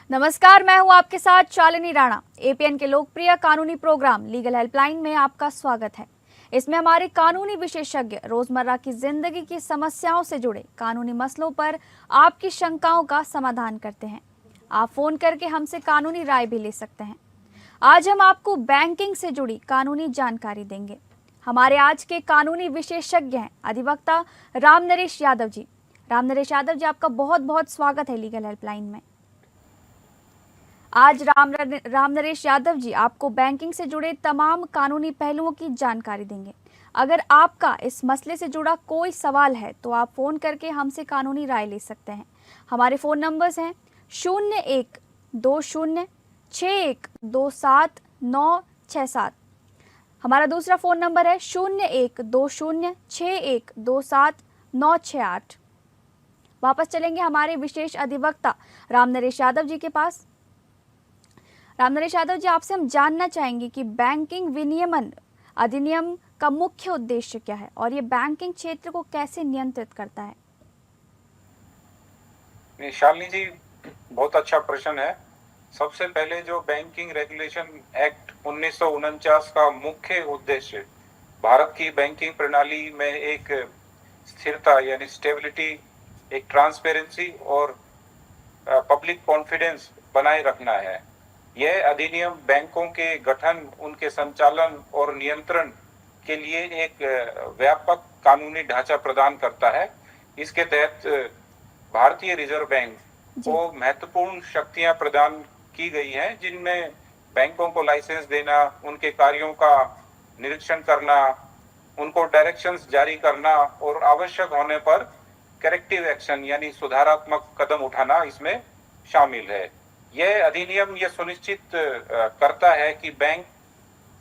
नमस्कार, मैं हूं आपके साथ शालिनी राणा। एपीएन के लोकप्रिय कानूनी प्रोग्राम लीगल हेल्पलाइन में आपका स्वागत है। इसमें हमारे कानूनी विशेषज्ञ रोजमर्रा की जिंदगी की समस्याओं से जुड़े कानूनी मसलों पर आपकी शंकाओं का समाधान करते हैं। आप फोन करके हमसे कानूनी राय भी ले सकते हैं। आज हम आपको बैंकिंग से जुड़ी कानूनी जानकारी देंगे। हमारे आज के कानूनी विशेषज्ञ हैं अधिवक्ता राम नरेश यादव जी। राम नरेश यादव जी, आपका बहुत बहुत स्वागत है लीगल हेल्पलाइन में। आज राम नरेश यादव जी आपको बैंकिंग से जुड़े तमाम कानूनी पहलुओं की जानकारी देंगे। अगर आपका इस मसले से जुड़ा कोई सवाल है तो आप फ़ोन करके हमसे कानूनी राय ले सकते हैं। हमारे फ़ोन नंबर्स हैं 012061279667। हमारा दूसरा फ़ोन नंबर है 012061279668। वापस चलेंगे हमारे विशेष अधिवक्ता राम नरेश यादव जी के पास। राम नरेश यादव जी, आपसे हम जानना चाहेंगे कि बैंकिंग विनियमन अधिनियम का मुख्य उद्देश्य क्या है और ये बैंकिंग क्षेत्र को कैसे नियंत्रित करता है। शालिनी जी, बहुत अच्छा प्रश्न है। सबसे पहले जो बैंकिंग रेगुलेशन एक्ट 1949 का मुख्य उद्देश्य भारत की बैंकिंग प्रणाली में एक स्थिरता यानी स्टेबिलिटी, एक ट्रांसपेरेंसी और पब्लिक कॉन्फिडेंस बनाए रखना है। यह अधिनियम बैंकों के गठन, उनके संचालन और नियंत्रण के लिए एक व्यापक कानूनी ढांचा प्रदान करता है। इसके तहत भारतीय रिजर्व बैंक को महत्वपूर्ण शक्तियां प्रदान की गई हैं, जिनमें बैंकों को लाइसेंस देना, उनके कार्यों का निरीक्षण करना, उनको डायरेक्शंस जारी करना और आवश्यक होने पर करेक्टिव एक्शन यानी सुधारात्मक कदम उठाना इसमें शामिल है। यह अधिनियम यह सुनिश्चित करता है कि बैंक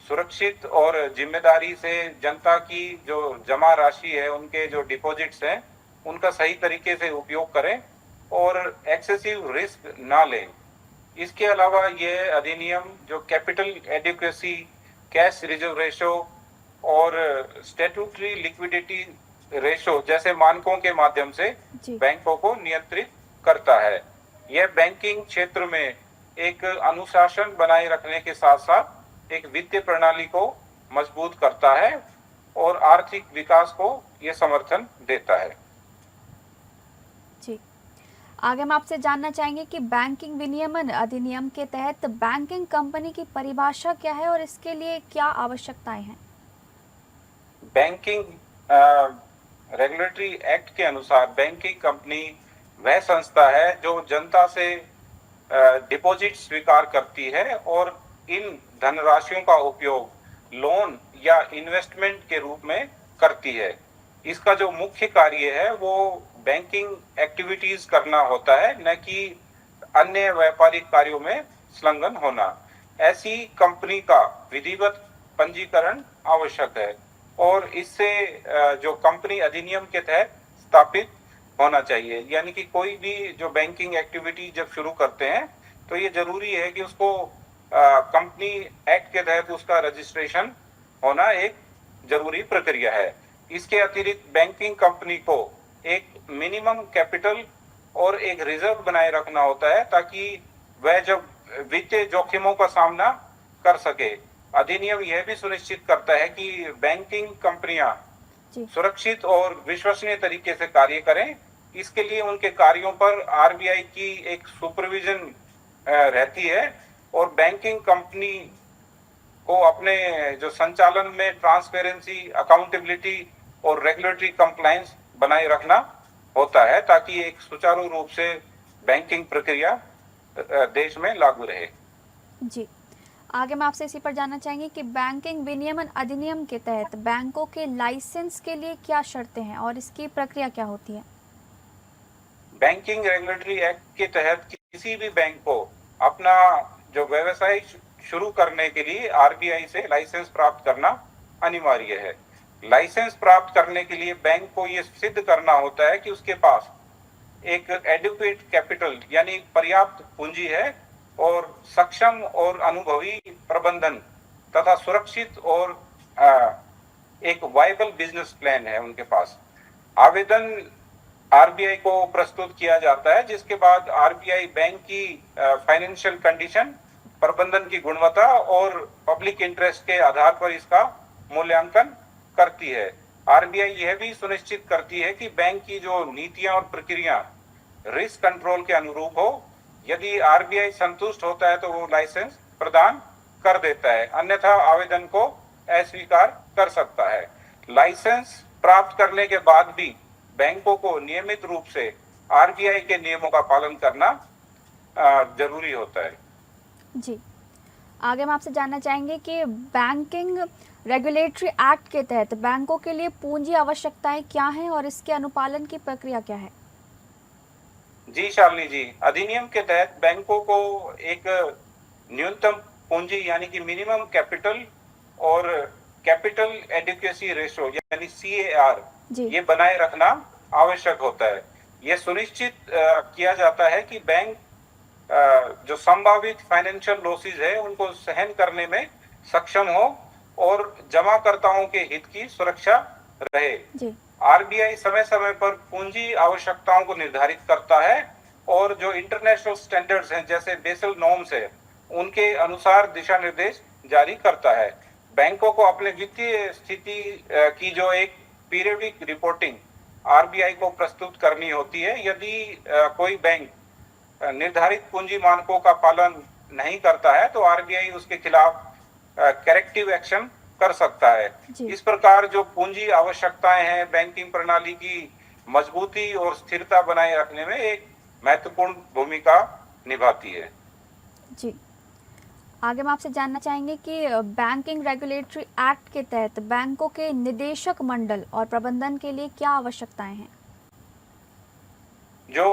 सुरक्षित और जिम्मेदारी से जनता की जो जमा राशि है, उनके जो डिपॉजिट्स हैं, उनका सही तरीके से उपयोग करें और एक्सेसिव रिस्क ना लें। इसके अलावा यह अधिनियम जो capital adequacy, cash reserve ratio और स्टैट्यूटरी लिक्विडिटी रेशो जैसे मानकों के माध्यम से बैंकों को नियंत्रित करता है। यह बैंकिंग क्षेत्र में एक अनुशासन बनाए रखने के साथ साथ एक वित्तीय प्रणाली को मजबूत करता है और आर्थिक विकास को यह समर्थन देता है। जी, आगे हम आपसे जानना चाहेंगे कि बैंकिंग विनियमन अधिनियम के तहत बैंकिंग कंपनी की परिभाषा क्या है और इसके लिए क्या आवश्यकताएं हैं। बैंकिंग रेगुलेटरी एक्ट के अनुसार बैंकिंग कंपनी वह संस्था है जो जनता से डिपॉजिट स्वीकार करती है और इन धनराशियों का उपयोग लोन या इन्वेस्टमेंट के रूप में करती है। इसका जो मुख्य कार्य है वो बैंकिंग एक्टिविटीज करना होता है, न कि अन्य व्यापारिक कार्यों में संलग्न होना। ऐसी कंपनी का विधिवत पंजीकरण आवश्यक है और इससे जो कंपनी अधिनियम के तहत स्थापित होना चाहिए। यानी कि कोई भी जो बैंकिंग एक्टिविटी जब शुरू करते हैं तो ये जरूरी है कि उसको कंपनी एक्ट के तहत उसका रजिस्ट्रेशन होना एक जरूरी प्रक्रिया है। इसके अतिरिक्त बैंकिंग कंपनी को एक मिनिमम कैपिटल और एक रिजर्व बनाए रखना होता है ताकि वह जब वित्तीय जोखिमों का सामना कर सके। अधिनियम यह भी सुनिश्चित करता है कि बैंकिंग कंपनियां सुरक्षित और विश्वसनीय तरीके से कार्य करें। इसके लिए उनके कार्यों पर आरबीआई की एक सुपरविजन रहती है और बैंकिंग कंपनी को अपने जो संचालन में ट्रांसपेरेंसी, अकाउंटेबिलिटी और रेगुलेटरी कंप्लायंस बनाए रखना होता है ताकि एक सुचारू रूप से बैंकिंग प्रक्रिया देश में लागू रहे। जी, आगे हम आपसे इसी पर जानना चाहेंगे कि बैंकिंग विनियमन अधिनियम के तहत बैंकों के लाइसेंस के लिए क्या शर्तें हैं और इसकी प्रक्रिया क्या होती है। बैंकिंग रेगुलेटरी एक्ट के तहत किसी भी बैंक को अपना जो व्यवसाय शुरू करने के लिए आरबीआई से लाइसेंस प्राप्त करना अनिवार्य है। लाइसेंस प्राप्त करने के लिए बैंक को यह सिद्ध करना होता है कि उसके पास एक एडिक्वेट कैपिटल यानी पर्याप्त पूंजी है और सक्षम और अनुभवी प्रबंधन तथा सुरक्षित और एक वायबल बिजनेस प्लान है उनके पास। आवेदन आरबीआई को प्रस्तुत किया जाता है, जिसके बाद आरबीआई बैंक की फाइनेंशियल कंडीशन, प्रबंधन की गुणवत्ता और पब्लिक इंटरेस्ट के आधार पर इसका मूल्यांकन करती है। आरबीआई यह भी सुनिश्चित करती है कि बैंक की जो नीतियां और प्रक्रिया रिस्क कंट्रोल के अनुरूप हो। यदि आरबीआई संतुष्ट होता है तो वो लाइसेंस प्रदान कर देता है, अन्यथा आवेदन को अस्वीकार कर सकता है। लाइसेंस प्राप्त करने के बाद भी बैंकों को नियमित रूप से आरबीआई के नियमों का पालन करना जरूरी होता है। जी, आगे हम आपसे जानना चाहेंगे कि बैंकिंग रेगुलेटरी एक्ट के तहत बैंकों के लिए पूंजी आवश्यकताएं क्या हैं और इसके अनुपालन की प्रक्रिया क्या है? जी शालिनी जी, अधिनियम के तहत बैंकों को एक न्यूनतम पूंजी यानी कि मिनिमम कैपिटल और कैपिटल एडिक्वेसी रेशो यानी CAR ये बनाए रखना आवश्यक होता है। यह सुनिश्चित किया जाता है कि बैंक जो संभावित फाइनेंशियल लॉसेस है उनको सहन करने में सक्षम हो और जमाकर्ताओं के हित की सुरक्षा रहे। आरबीआई समय समय पर पूंजी आवश्यकताओं को निर्धारित करता है और जो इंटरनेशनल स्टैंडर्ड्स हैं जैसे बेसल नॉर्म्स है उनके अनुसार दिशा निर्देश जारी करता है। बैंकों को अपने वित्तीय स्थिति की जो एक पीरियडिक रिपोर्टिंग आरबीआई को प्रस्तुत करनी होती है। यदि कोई बैंक निर्धारित पूंजी मानकों का पालन नहीं करता है तो आरबीआई उसके खिलाफ करेक्टिव एक्शन कर सकता है। इस प्रकार जो पूंजी आवश्यकताएं हैं बैंकिंग प्रणाली की मजबूती और स्थिरता बनाए रखने में एक महत्वपूर्ण भूमिका निभाती है। जी, आगे हम आपसे जानना चाहेंगे कि बैंकिंग रेगुलेटरी एक्ट के तहत बैंकों के निदेशक मंडल और प्रबंधन के लिए क्या आवश्यकताएं हैं? जो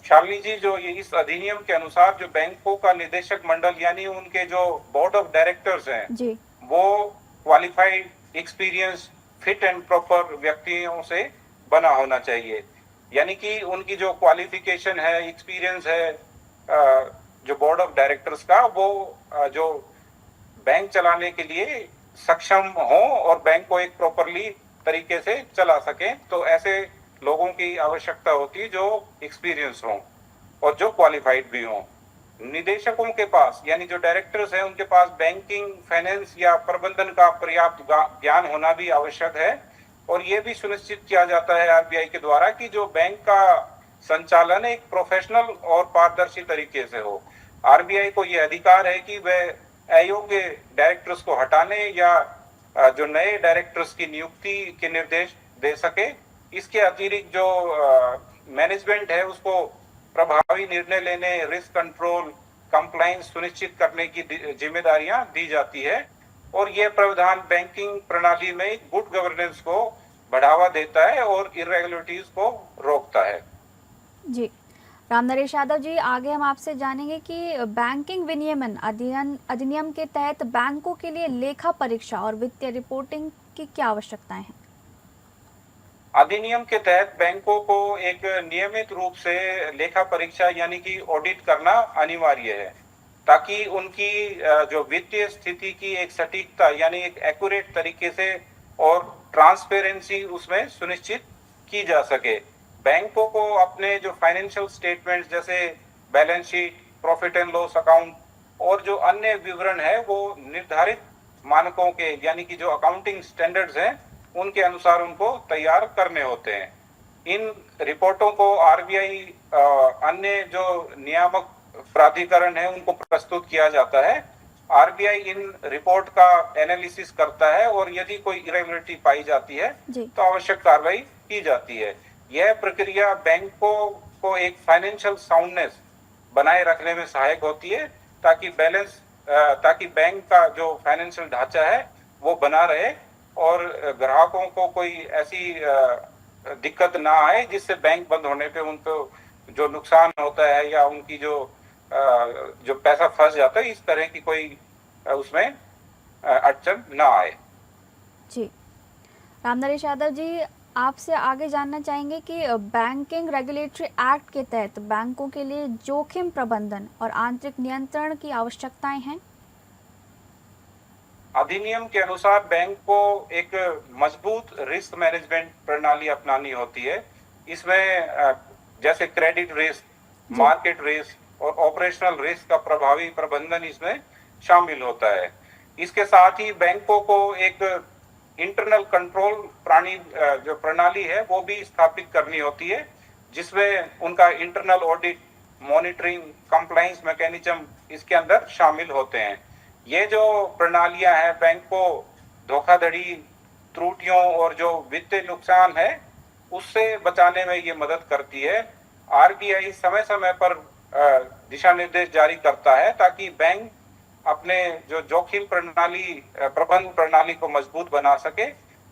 शालिनी जी, जो ये इस अधिनियम के अनुसार जो बैंकों का निदेशक मंडल यानी उनके जो बोर्ड ऑफ डायरेक्टर्स हैं वो qualified, experience, fit and proper व्यक्तियों से बना होना चाहिए। यानी कि उनकी जो क्वालिफिकेशन है, एक्सपीरियंस है जो बोर्ड ऑफ डायरेक्टर्स का, वो जो बैंक चलाने के लिए सक्षम हो और बैंक को एक प्रॉपरली तरीके से चला सके। तो ऐसे लोगों की आवश्यकता होती है जो एक्सपीरियंस हो और जो क्वालिफाइड भी हो। निदेशकों के पास यानी जो डायरेक्टर्स हैं उनके पास बैंकिंग, फाइनेंस या प्रबंधन का पर्याप्त ज्ञान होना भी आवश्यक है। और ये भी सुनिश्चित किया जाता है आरबीआई के द्वारा कि जो बैंक का संचालन एक प्रोफेशनल और पारदर्शी तरीके से हो। आरबीआई को यह अधिकार है कि वह अयोग्य डायरेक्टर्स को हटाने या जो नए डायरेक्टर्स की नियुक्ति के निर्देश दे सके। इसके अतिरिक्त जो मैनेजमेंट है उसको प्रभावी निर्णय लेने, रिस्क कंट्रोल, कंप्लायंस सुनिश्चित करने की जिम्मेदारियां दी जाती है। और यह प्रावधान बैंकिंग प्रणाली में गुड गवर्नेंस को बढ़ावा देता है और इरेगुलरिटीज को रोकता है। जी, रामनरेश यादव जी, आगे हम आपसे जानेंगे कि बैंकिंग विनियमन अधिनियम के तहत बैंकों के लिए लेखा परीक्षा और वित्तीय रिपोर्टिंग की क्या आवश्यकताएं हैं? अधिनियम के तहत बैंकों को एक नियमित रूप से लेखा परीक्षा यानी कि ऑडिट करना अनिवार्य है ताकि उनकी जो वित्तीय स्थिति की एक सटीकता यानी एक एक्यूरेट तरीके से और ट्रांसपेरेंसी उसमें सुनिश्चित की जा सके। बैंकों को अपने जो फाइनेंशियल स्टेटमेंट्स जैसे balance sheet, profit and loss account और जो अन्य विवरण है वो निर्धारित मानकों के यानी कि जो अकाउंटिंग स्टैंडर्ड्स हैं उनके अनुसार उनको तैयार करने होते हैं। इन रिपोर्टों को आरबीआई अन्य जो नियामक प्राधिकरण है उनको प्रस्तुत किया जाता है। आरबीआई इन रिपोर्ट का एनालिसिस करता है और यदि कोई इरेगुलरिटी पाई जाती है तो आवश्यक कार्रवाई की जाती है। यह प्रक्रिया बैंकों को एक फाइनेंशियल साउंडनेस बनाए रखने में सहायक होती है ताकि बैंक का जो फाइनेंशियल ढांचा है वो बना रहे और ग्राहकों को कोई ऐसी दिक्कत ना आए जिससे बैंक बंद होने पे उनको जो नुकसान होता है या उनकी जो पैसा फंस जाता है, इस तरह की कोई उसमें अड़चन ना आए। जी, रामनरेश यादव जी, आपसे आगे जानना चाहेंगे कि बैंकिंग रेगुलेटरी एक्ट के तहत बैंकों के लिए जोखिम प्रबंधन और आंतरिक नियंत्रण की आवश्यकताएं हैं। अधिनियम के अनुसार बैंक को एक मजबूत रिस्क मैनेजमेंट प्रणाली अपनानी होती है इसमें जैसे क्रेडिट रिस्क, मार्केट रिस्क और ऑपरेशनल रिस्क का प्रभावी प्रबंधन इसमें शामिल होता है। इसके साथ ही बैंकों को एक इंटरनल कंट्रोल जो प्रणाली है वो भी स्थापित करनी होती है, जिसमें उनका internal audit, monitoring, compliance mechanism इसके अंदर शामिल होते हैं। ये जो प्रणालियां हैं बैंक को धोखाधड़ी, त्रुटियों और जो वित्तीय नुकसान है उससे बचाने में ये मदद करती है। आरबीआई समय समय पर दिशा निर्देश जारी करता है ताकि बैंक अपने जो जोखिम प्रबंधन प्रणाली को मजबूत बना सके,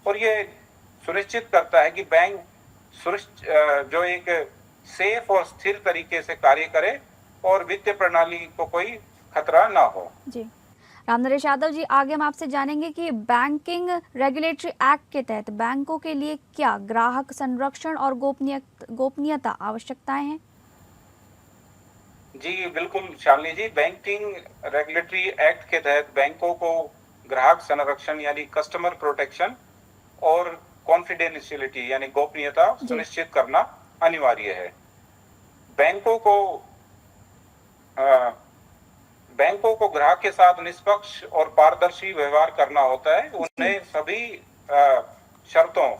और ये सुनिश्चित करता है कि बैंक जो एक सेफ और स्थिर तरीके से कार्य करे और वित्तीय प्रणाली को कोई खतरा ना हो। जी, रामनरेश यादव जी, आगे हम आपसे जानेंगे कि बैंकिंग रेगुलेटरी एक्ट के तहत बैंकों के लिए क्या ग्राहक संरक्षण और गोपनीयता आवश्यकताएं हैं? जी बिल्कुल शालिनी जी, बैंकिंग रेगुलेटरी एक्ट के तहत बैंकों को ग्राहक संरक्षण यानी कस्टमर प्रोटेक्शन और कॉन्फिडेंशियलिटी यानी गोपनीयता सुनिश्चित करना अनिवार्य है। बैंकों को ग्राहक के साथ निष्पक्ष और पारदर्शी व्यवहार करना होता है। उन्हें सभी शर्तों,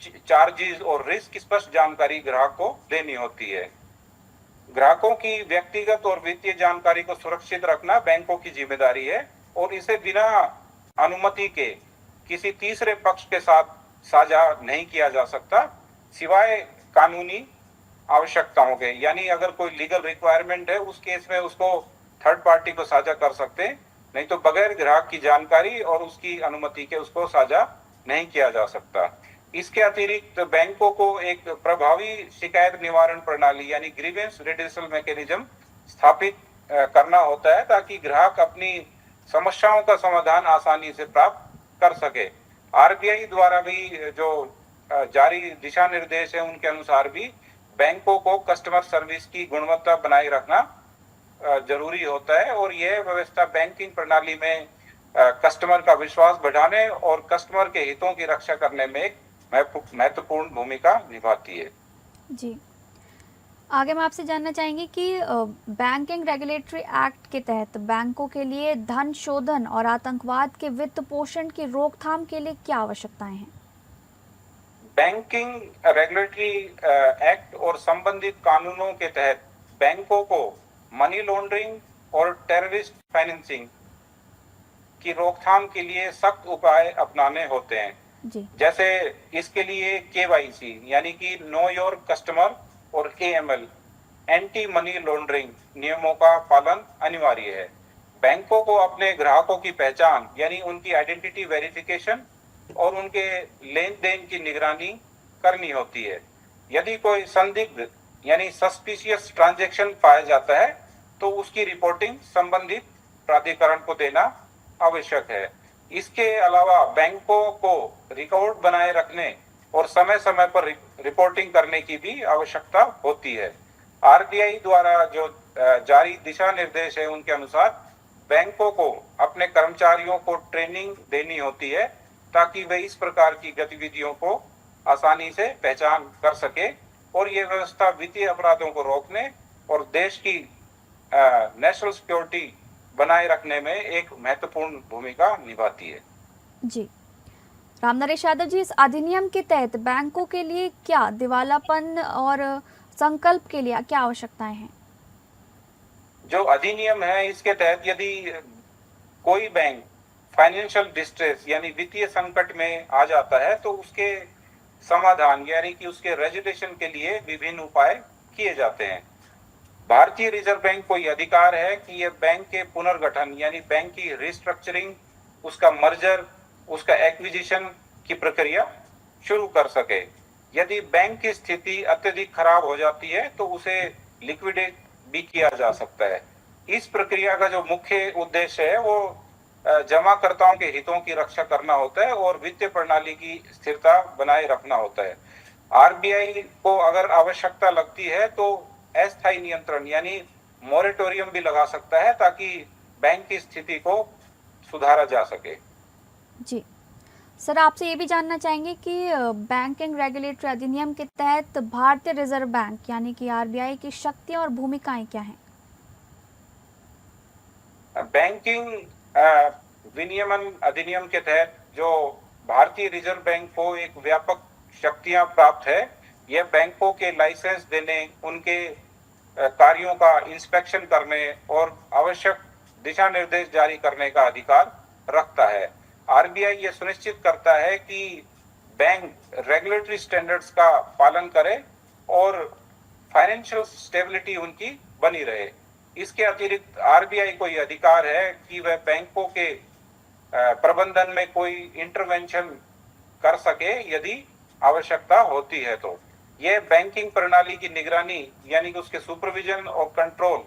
चार्जेस और रिस्क स्पष्ट जानकारी ग्राहक को देनी होती है। ग्राहकों की व्यक्तिगत और वित्तीय जानकारी को सुरक्षित रखना बैंकों की जिम्मेदारी है, और इसे बिना अनुमति के किसी तीसरे पक्ष के साथ साझा नहीं किया जा सकता, सिवाय कानूनी आवश्यकताओं के। यानी अगर कोई लीगल रिक्वायरमेंट है उस केस में उसको थर्ड पार्टी को साझा कर सकते, नहीं तो बगैर ग्राहक की जानकारी और उसकी अनुमति के उसको साझा नहीं किया जा सकता। इसके अतिरिक्त बैंकों को एक प्रभावी शिकायत निवारण प्रणाली यानी ग्रीवेंस रिड्यूसल मैकेनिज्म स्थापित करना होता है, ताकि ग्राहक अपनी समस्याओं का समाधान आसानी से प्राप्त कर सके। आरबीआई द्वारा भी जो जारी दिशा निर्देश है उनके अनुसार भी बैंकों को कस्टमर सर्विस की गुणवत्ता बनाए रखना जरूरी होता है, और यह व्यवस्था बैंकिंग प्रणाली में कस्टमर का विश्वास बढ़ाने और कस्टमर के हितों की रक्षा करने में एक महत्वपूर्ण भूमिका निभाती है। जी, आगे हम आपसे जानना चाहेंगे कि बैंकिंग रेगुलेटरी एक्ट के तहत बैंकों के लिए धन शोधन और आतंकवाद के वित्त पोषण की रोकथाम के लिए क्या आवश्यकताएं हैं? बैंकिंग रेगुलेटरी एक्ट और संबंधित कानूनों के तहत बैंकों को मनी लॉन्ड्रिंग और टेररिस्ट फाइनेंसिंग की रोकथाम के लिए सख्त उपाय अपनाने होते हैं। जी। जैसे इसके लिए केवाईसी यानी कि नो योर कस्टमर और एएमएल एंटी मनी लॉन्ड्रिंग नियमों का पालन अनिवार्य है। बैंकों को अपने ग्राहकों की पहचान यानी उनकी आइडेंटिटी वेरिफिकेशन और उनके लेन देन की निगरानी करनी होती है। यदि कोई संदिग्ध यानी सस्पिशियस ट्रांजैक्शन पाया जाता है तो उसकी रिपोर्टिंग संबंधित प्राधिकरण को देना आवश्यक है। इसके अलावा बैंकों को रिकॉर्ड बनाए रखने और समय समय पर रिपोर्टिंग करने की भी आवश्यकता होती है। आरबीआई द्वारा जो जारी दिशा निर्देश है उनके अनुसार बैंकों को अपने कर्मचारियों को ट्रेनिंग देनी होती है, ताकि वे इस प्रकार की गतिविधियों को आसानी से पहचान कर सके, और ये व्यवस्था वित्तीय अपराधों को रोकने और देश की नेशनल सिक्योरिटी बनाए रखने में एक महत्वपूर्ण भूमिका निभाती है। जी, रामनरेश यादव जी, इस अधिनियम के तहत बैंकों के लिए क्या दिवालापन और संकल्प के लिए क्या आवश्यकताएं हैं? जो अधिनियम है इसके तहत यदि कोई बैंक फाइनेंशियल डिस्ट्रेस यानी वित्तीय संकट में आ जाता है तो उसके समाधान यानी कि उसके रेजुलेशन के लिए विभिन्न उपाय किए जाते हैं। भारतीय रिजर्व बैंक को यह अधिकार है कि यह बैंक के पुनर्गठन यानी बैंक की रिस्ट्रक्चरिंग, उसका मर्जर, उसका एक्विजिशन की प्रक्रिया शुरू कर सके। यदि बैंक की स्थिति अत्यधिक खराब हो जाती है तो उसे लिक्विडेट भी किया जा सकता है। इस प्रक्रिया का जो मुख्य उद्देश्य है वो जमाकर्ताओं के हितों की रक्षा करना होता है और वित्तीय प्रणाली की स्थिरता बनाए रखना होता है। आरबीआई को अगर आवश्यकता लगती है तो अस्थायी नियंत्रण यानी मोरेटोरियम भी लगा सकता है, ताकि बैंक की स्थिति को सुधारा जा सके। जी, सर, आपसे ये भी जानना चाहेंगे कि बैंकिंग रेगुलेटरी अधिनियम के तहत भारतीय रिजर्व बैंक यानी कि आरबीआई की शक्तियां और भूमिकाएं क्या हैं? बैंकिंग विनियमन अधिनियम के तहत जो भारतीय रिजर्व बैंक को एक व्यापक शक्तियां प्राप्त है, यह बैंकों के लाइसेंस देने, उनके कार्यों का इंस्पेक्शन करने और आवश्यक दिशा निर्देश जारी करने का अधिकार रखता है। आरबीआई ये सुनिश्चित करता है कि बैंक रेगुलेटरी स्टैंडर्ड्स का पालन करे और फाइनेंशियल स्टेबिलिटी उनकी बनी रहे। इसके अतिरिक्त आरबीआई को यह अधिकार है कि वह बैंकों के प्रबंधन में कोई इंटरवेंशन कर सके यदि आवश्यकता होती है। तो यह बैंकिंग प्रणाली की निगरानी यानी कि उसके सुपरविजन और कंट्रोल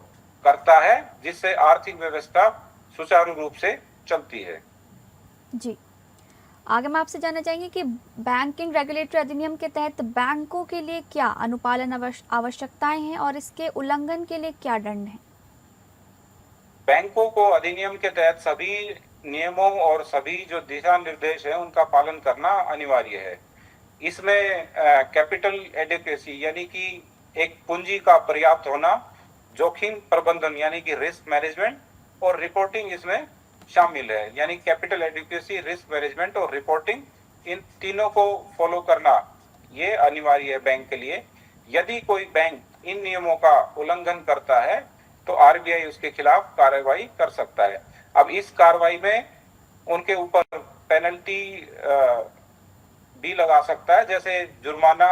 करता है, जिससे आर्थिक व्यवस्था सुचारू रूप से चलती है। जी, आगे मैं आपसे जानना चाहेंगे कि बैंकिंग रेगुलेटरी अधिनियम के तहत बैंकों के लिए क्या अनुपालन आवश्यकताएं हैं और इसके उल्लंघन के लिए क्या दंड है? बैंकों को अधिनियम के तहत सभी नियमों और सभी जो दिशा निर्देश है उनका पालन करना अनिवार्य है। इसमें कैपिटल एडिक्वेसी यानी कि एक पूंजी का पर्याप्त होना, जोखिम प्रबंधन यानी कि रिस्क मैनेजमेंट और रिपोर्टिंग इसमें शामिल है। यानी कैपिटल एडिक्वेसी, रिस्क मैनेजमेंट और रिपोर्टिंग, इन तीनों को फॉलो करना ये अनिवार्य है बैंक के लिए। यदि कोई बैंक इन नियमों का उल्लंघन करता है तो आरबीआई उसके खिलाफ कार्रवाई कर सकता है। अब इस कार्रवाई में उनके ऊपर पेनल्टी भी लगा सकता है, जैसे जुर्माना,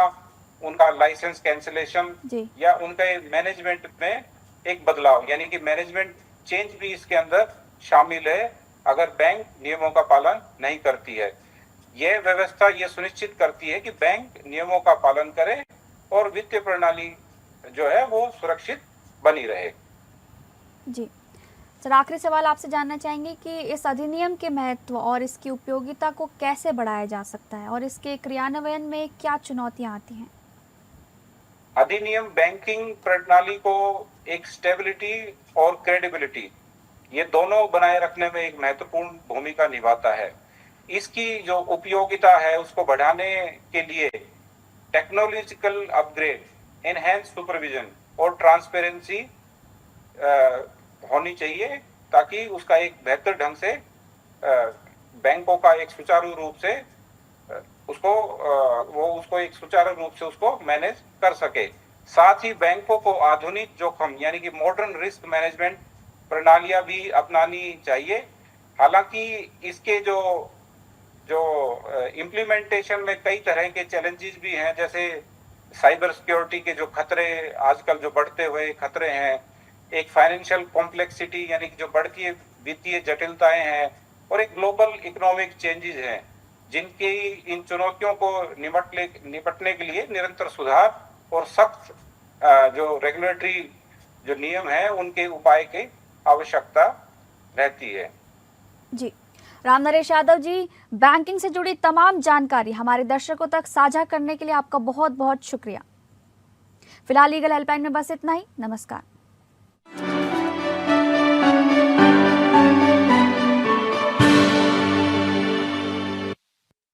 उनका लाइसेंस कैंसिलेशन या उनके मैनेजमेंट में एक बदलाव यानी कि मैनेजमेंट चेंज भी इसके अंदर शामिल है अगर बैंक नियमों का पालन नहीं करती है। यह व्यवस्था ये सुनिश्चित करती है कि बैंक नियमों का पालन करे और वित्तीय प्रणाली जो है वो सुरक्षित बनी रहे। जी सर, आखिरी सवाल आपसे जानना चाहेंगे कि इस अधिनियम के महत्व और इसकी उपयोगिता को कैसे बढ़ाया जा सकता है और इसके क्रियान्वयन में क्या चुनौतियां आती हैं? अधिनियम बैंकिंग प्रणाली को एक स्टेबिलिटी और क्रेडिबिलिटी ये दोनों बनाए रखने में एक महत्वपूर्ण भूमिका निभाता है। इसकी जो उपयोगिता है उसको बढ़ाने के लिए टेक्नोलॉजिकल अपग्रेड, एनहेंस सुपरविजन और ट्रांसपेरेंसी होनी चाहिए, ताकि उसका एक बेहतर ढंग से बैंकों का एक सुचारू रूप से उसको एक सुचारू रूप से उसको मैनेज कर सके। साथ ही बैंकों को आधुनिक जोखिम यानी कि मॉडर्न रिस्क मैनेजमेंट प्रणालियां भी अपनानी चाहिए। हालांकि इसके जो इम्प्लीमेंटेशन में कई तरह के चैलेंजेस भी हैं, जैसे साइबर सिक्योरिटी के जो खतरे, आजकल जो बढ़ते हुए खतरे हैं, एक फाइनेंशियल कॉम्प्लेक्सिटी यानी कि जो बढ़ती वित्तीय जटिलताएं हैं और एक ग्लोबल इकोनॉमिक चेंजेस हैं, जिनकी इन चुनौतियों को निपटने के लिए निरंतर सुधार और सख्त जो रेगुलेटरी जो नियम है उनके उपाय की आवश्यकता रहती है। जी, राम नरेश यादव जी, बैंकिंग से जुड़ी तमाम जानकारी हमारे दर्शकों तक साझा करने के लिए आपका बहुत बहुत शुक्रिया। फिलहाल लीगल हेल्पलाइन में बस इतना ही। नमस्कार।